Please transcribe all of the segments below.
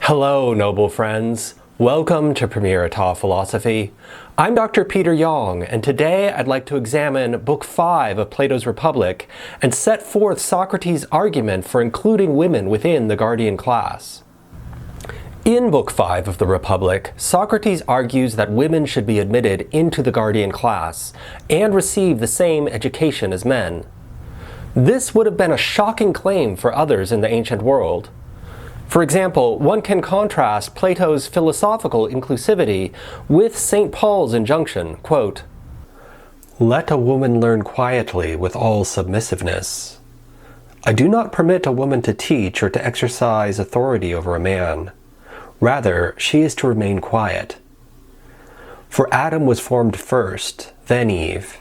Hello, noble friends. Welcome to Premier État Philosophy. I'm Dr. Peter Yong, and today I'd like to examine Book 5 of Plato's Republic and set forth Socrates' argument for including women within the guardian class. In Book 5 of the Republic, Socrates argues that women should be admitted into the guardian class and receive the same education as men. This would have been a shocking claim for others in the ancient world. For example, one can contrast Plato's philosophical inclusivity with St. Paul's injunction, quote, "Let a woman learn quietly with all submissiveness. I do not permit a woman to teach or to exercise authority over a man. Rather, she is to remain quiet. For Adam was formed first, then Eve.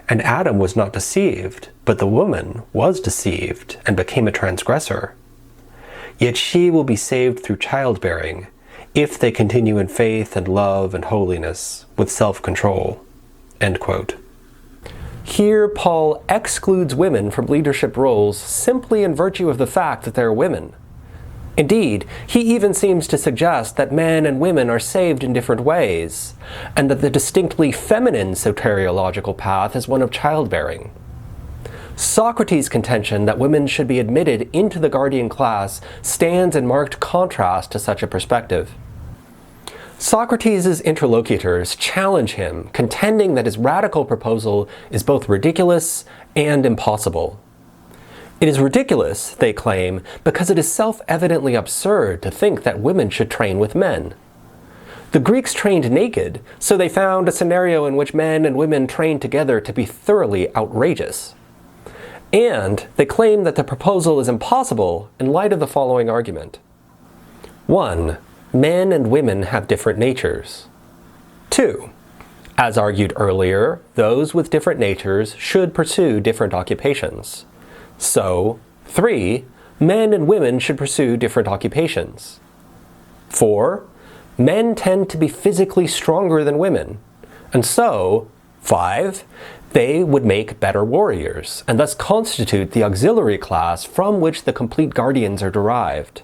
And Adam was not deceived, but the woman was deceived and became a transgressor. Yet she will be saved through childbearing, if they continue in faith and love and holiness, with self-control." End quote. Here, Paul excludes women from leadership roles simply in virtue of the fact that they're women. Indeed, he even seems to suggest that men and women are saved in different ways, and that the distinctly feminine soteriological path is one of childbearing. Socrates' contention that women should be admitted into the guardian class stands in marked contrast to such a perspective. Socrates' interlocutors challenge him, contending that his radical proposal is both ridiculous and impossible. It is ridiculous, they claim, because it is self-evidently absurd to think that women should train with men. The Greeks trained naked, so they found a scenario in which men and women trained together to be thoroughly outrageous. And they claim that the proposal is impossible in light of the following argument. 1. Men and women have different natures. 2. As argued earlier, those with different natures should pursue different occupations. So, 3. Men and women should pursue different occupations. 4. Men tend to be physically stronger than women. And so, 5. They would make better warriors, and thus constitute the auxiliary class from which the complete guardians are derived.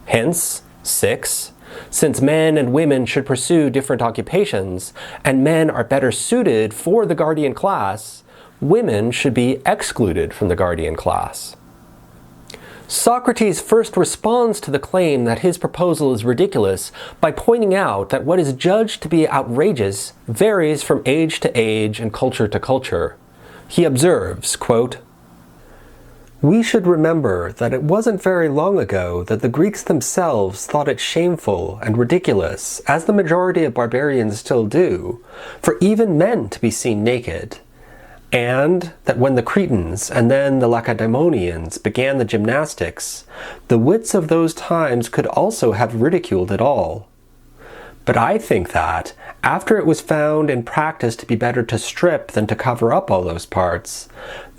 Hence, 6. Since men and women should pursue different occupations, and men are better suited for the guardian class, women should be excluded from the guardian class. Socrates first responds to the claim that his proposal is ridiculous by pointing out that what is judged to be outrageous varies from age to age and culture to culture. He observes, quote, "We should remember that it wasn't very long ago that the Greeks themselves thought it shameful and ridiculous, as the majority of barbarians still do, for even men to be seen naked. And that when the Cretans and then the Lacedaemonians began the gymnastics, the wits of those times could also have ridiculed it all. But I think that, after it was found in practice to be better to strip than to cover up all those parts,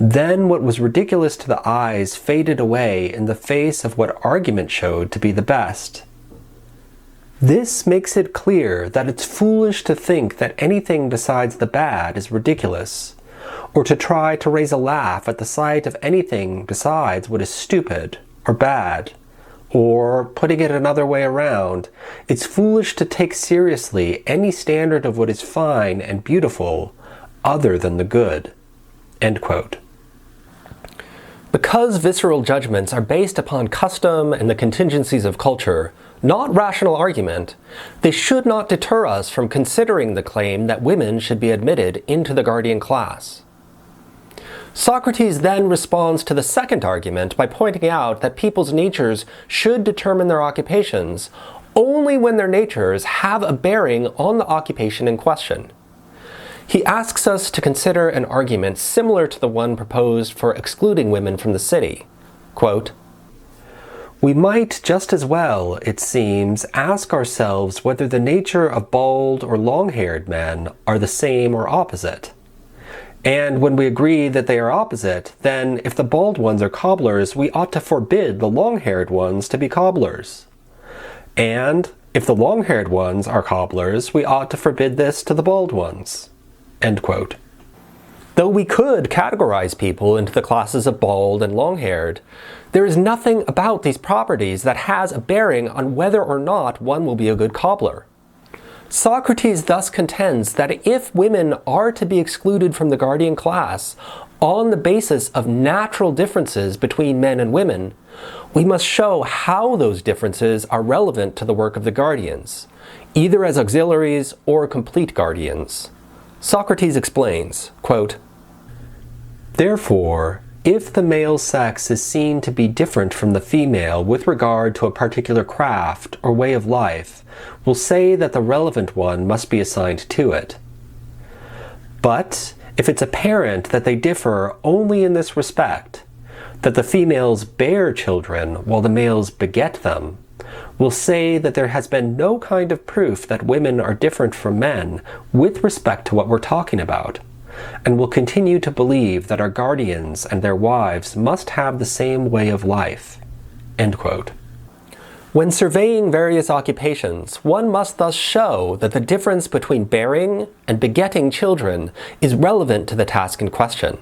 then what was ridiculous to the eyes faded away in the face of what argument showed to be the best. This makes it clear that it's foolish to think that anything besides the bad is ridiculous, or to try to raise a laugh at the sight of anything besides what is stupid or bad. Or, putting it another way around, it's foolish to take seriously any standard of what is fine and beautiful other than the good." End quote. Because visceral judgments are based upon custom and the contingencies of culture, not rational argument, they should not deter us from considering the claim that women should be admitted into the guardian class. Socrates then responds to the second argument by pointing out that people's natures should determine their occupations only when their natures have a bearing on the occupation in question. He asks us to consider an argument similar to the one proposed for excluding women from the city. Quote, "We might just as well, it seems, ask ourselves whether the nature of bald or long-haired men are the same or opposite. And when we agree that they are opposite, then if the bald ones are cobblers, we ought to forbid the long-haired ones to be cobblers. And if the long-haired ones are cobblers, we ought to forbid this to the bald ones." End quote. Though we could categorize people into the classes of bald and long-haired, there is nothing about these properties that has a bearing on whether or not one will be a good cobbler. Socrates thus contends that if women are to be excluded from the guardian class on the basis of natural differences between men and women, we must show how those differences are relevant to the work of the guardians, either as auxiliaries or complete guardians. Socrates explains, quote, "Therefore, if the male sex is seen to be different from the female with regard to a particular craft or way of life, we'll say that the relevant one must be assigned to it. But if it's apparent that they differ only in this respect, that the females bear children while the males beget them, we'll say that there has been no kind of proof that women are different from men with respect to what we're talking about, and will continue to believe that our guardians and their wives must have the same way of life." End quote. When surveying various occupations, one must thus show that the difference between bearing and begetting children is relevant to the task in question.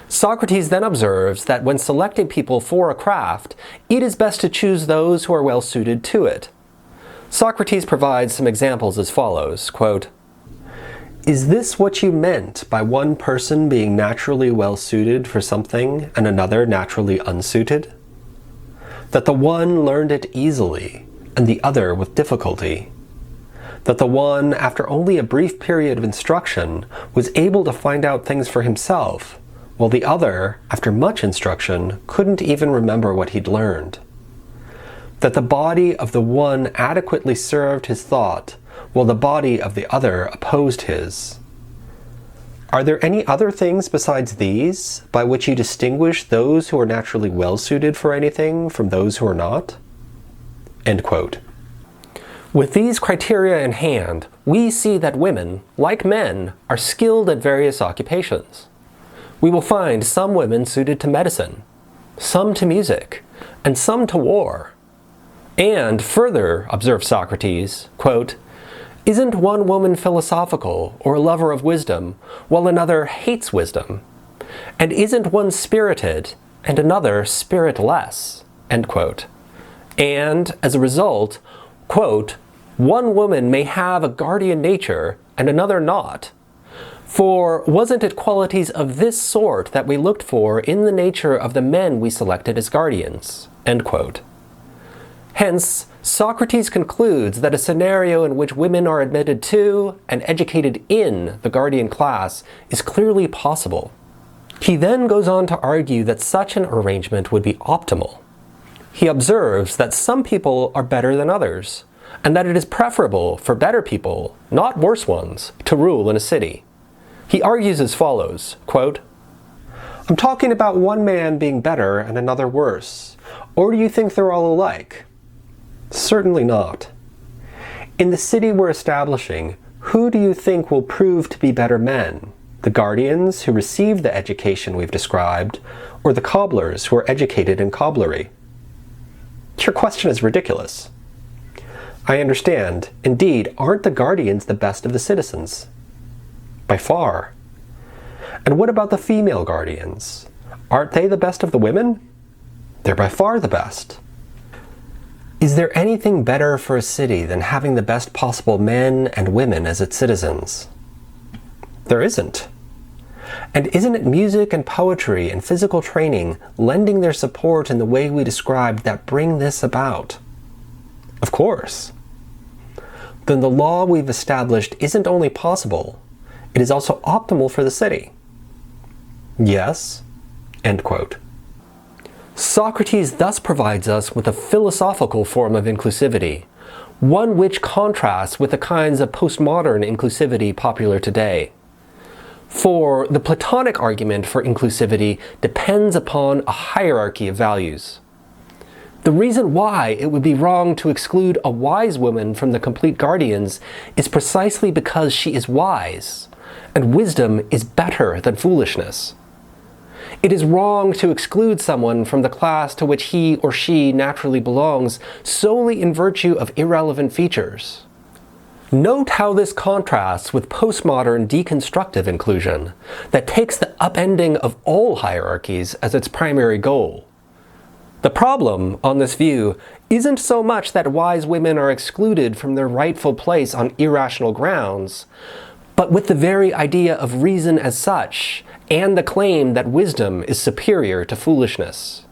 Socrates then observes that when selecting people for a craft, it is best to choose those who are well suited to it. Socrates provides some examples as follows, quote, "Is this what you meant by one person being naturally well suited for something and another naturally unsuited? That the one learned it easily and the other with difficulty? That the one, after only a brief period of instruction, was able to find out things for himself, while the other, after much instruction, couldn't even remember what he'd learned? That the body of the one adequately served his thought, while the body of the other opposed his? Are there any other things besides these by which you distinguish those who are naturally well suited for anything from those who are not?" End quote. With these criteria in hand, we see that women, like men, are skilled at various occupations. We will find some women suited to medicine, some to music, and some to war. And further, observes Socrates, quote, "Isn't one woman philosophical or a lover of wisdom, while another hates wisdom? And isn't one spirited and another spiritless?" End quote. And as a result, quote, "One woman may have a guardian nature and another not. For wasn't it qualities of this sort that we looked for in the nature of the men we selected as guardians?" End quote. Hence, Socrates concludes that a scenario in which women are admitted to and educated in the guardian class is clearly possible. He then goes on to argue that such an arrangement would be optimal. He observes that some people are better than others, and that it is preferable for better people, not worse ones, to rule in a city. He argues as follows, quote, "I'm talking about one man being better and another worse, or do you think they're all alike? Certainly not. In the city we're establishing, who do you think will prove to be better men? The guardians who receive the education we've described, or the cobblers who are educated in cobblery? Your question is ridiculous. I understand. Indeed, aren't the guardians the best of the citizens? By far. And what about the female guardians? Aren't they the best of the women? They're by far the best. Is there anything better for a city than having the best possible men and women as its citizens? There isn't. And isn't it music and poetry and physical training lending their support in the way we described that bring this about? Of course. Then the law we've established isn't only possible, it is also optimal for the city. Yes. End quote. Socrates thus provides us with a philosophical form of inclusivity, one which contrasts with the kinds of postmodern inclusivity popular today. For the Platonic argument for inclusivity depends upon a hierarchy of values. The reason why it would be wrong to exclude a wise woman from the complete guardians is precisely because she is wise, and wisdom is better than foolishness. It is wrong to exclude someone from the class to which he or she naturally belongs solely in virtue of irrelevant features. Note how this contrasts with postmodern deconstructive inclusion that takes the upending of all hierarchies as its primary goal. The problem, on this view, isn't so much that wise women are excluded from their rightful place on irrational grounds, but with the very idea of reason as such, and the claim that wisdom is superior to foolishness.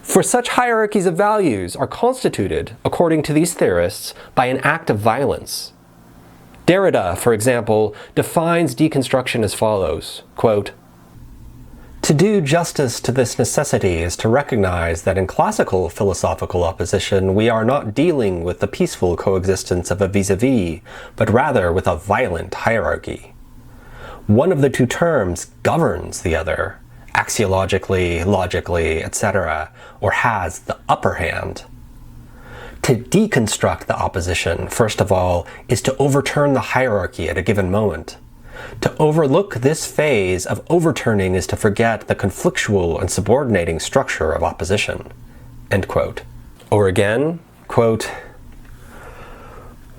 For such hierarchies of values are constituted, according to these theorists, by an act of violence. Derrida, for example, defines deconstruction as follows, quote, "To do justice to this necessity is to recognize that in classical philosophical opposition we are not dealing with the peaceful coexistence of a vis-a-vis, but rather with a violent hierarchy. One of the two terms governs the other, axiologically, logically, etc., or has the upper hand. To deconstruct the opposition, first of all, is to overturn the hierarchy at a given moment. To overlook this phase of overturning is to forget the conflictual and subordinating structure of opposition." End quote. Or again, quote,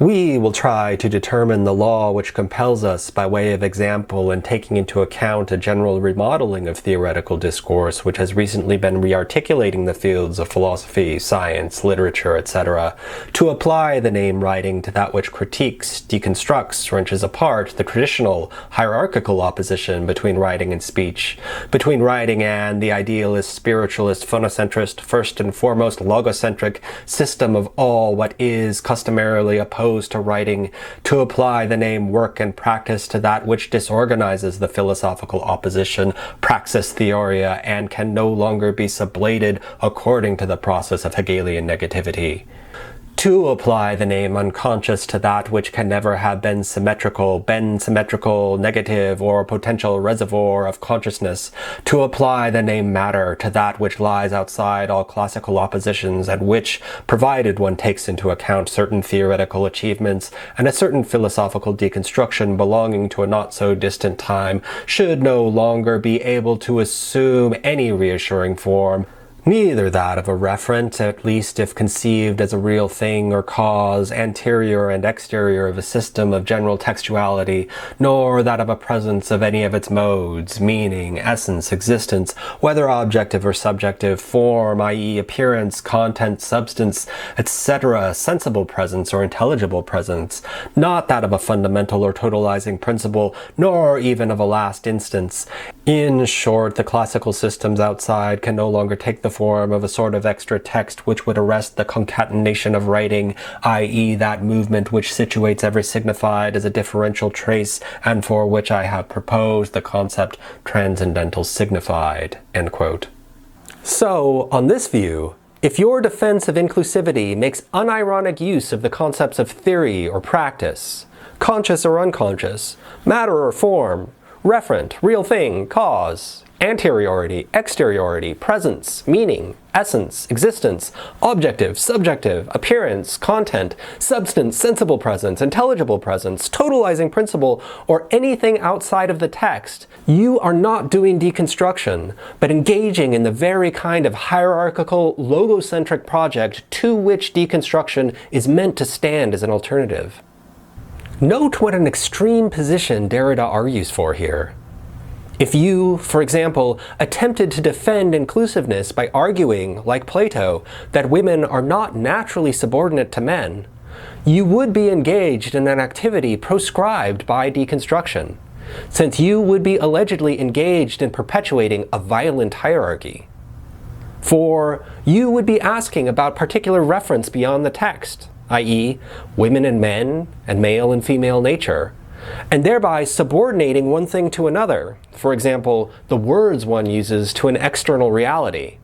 "We will try to determine the law which compels us by way of example and taking into account a general remodeling of theoretical discourse which has recently been rearticulating the fields of philosophy, science, literature, etc., to apply the name writing to that which critiques, deconstructs, wrenches apart the traditional hierarchical opposition between writing and speech, between writing and the idealist, spiritualist, phonocentrist, first and foremost logocentric system of all what is customarily opposed to writing, to apply the name work and practice to that which disorganizes the philosophical opposition, praxis theoria, and can no longer be sublated according to the process of Hegelian negativity. To apply the name unconscious to that which can never have been symmetrical, negative, or potential reservoir of consciousness, to apply the name matter to that which lies outside all classical oppositions and which, provided one takes into account certain theoretical achievements and a certain philosophical deconstruction belonging to a not so distant time, should no longer be able to assume any reassuring form, neither that of a referent, at least if conceived as a real thing or cause, anterior and exterior of a system of general textuality, nor that of a presence of any of its modes, meaning, essence, existence, whether objective or subjective, form, i.e. appearance, content, substance, etc., sensible presence or intelligible presence, not that of a fundamental or totalizing principle, nor even of a last instance. In short, the classical systems outside can no longer take the form of a sort of extra text which would arrest the concatenation of writing, i.e. that movement which situates every signified as a differential trace and for which I have proposed the concept transcendental signified." End quote. So, on this view, if your defense of inclusivity makes unironic use of the concepts of theory or practice, conscious or unconscious, matter or form, referent, real thing, cause, anteriority, exteriority, presence, meaning, essence, existence, objective, subjective, appearance, content, substance, sensible presence, intelligible presence, totalizing principle, or anything outside of the text, you are not doing deconstruction, but engaging in the very kind of hierarchical, logocentric project to which deconstruction is meant to stand as an alternative. Note what an extreme position Derrida argues for here. If you, for example, attempted to defend inclusiveness by arguing, like Plato, that women are not naturally subordinate to men, you would be engaged in an activity proscribed by deconstruction, since you would be allegedly engaged in perpetuating a violent hierarchy. For you would be asking about particular reference beyond the text, i.e., women and men, and male and female nature, and thereby subordinating one thing to another, for example, the words one uses to an external reality,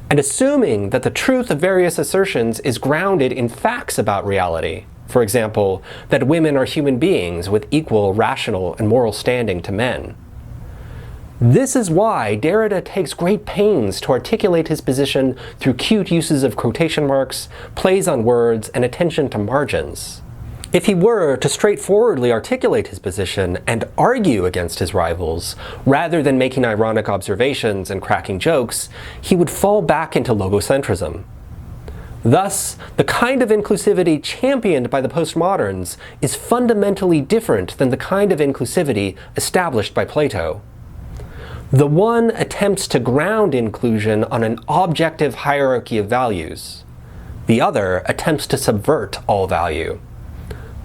and assuming that the truth of various assertions is grounded in facts about reality, for example, that women are human beings with equal rational and moral standing to men. This is why Derrida takes great pains to articulate his position through cute uses of quotation marks, plays on words, and attention to margins. If he were to straightforwardly articulate his position and argue against his rivals, rather than making ironic observations and cracking jokes, he would fall back into logocentrism. Thus, the kind of inclusivity championed by the postmoderns is fundamentally different than the kind of inclusivity established by Plato. The one attempts to ground inclusion on an objective hierarchy of values. The other attempts to subvert all value.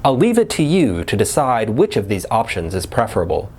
I'll leave it to you to decide which of these options is preferable.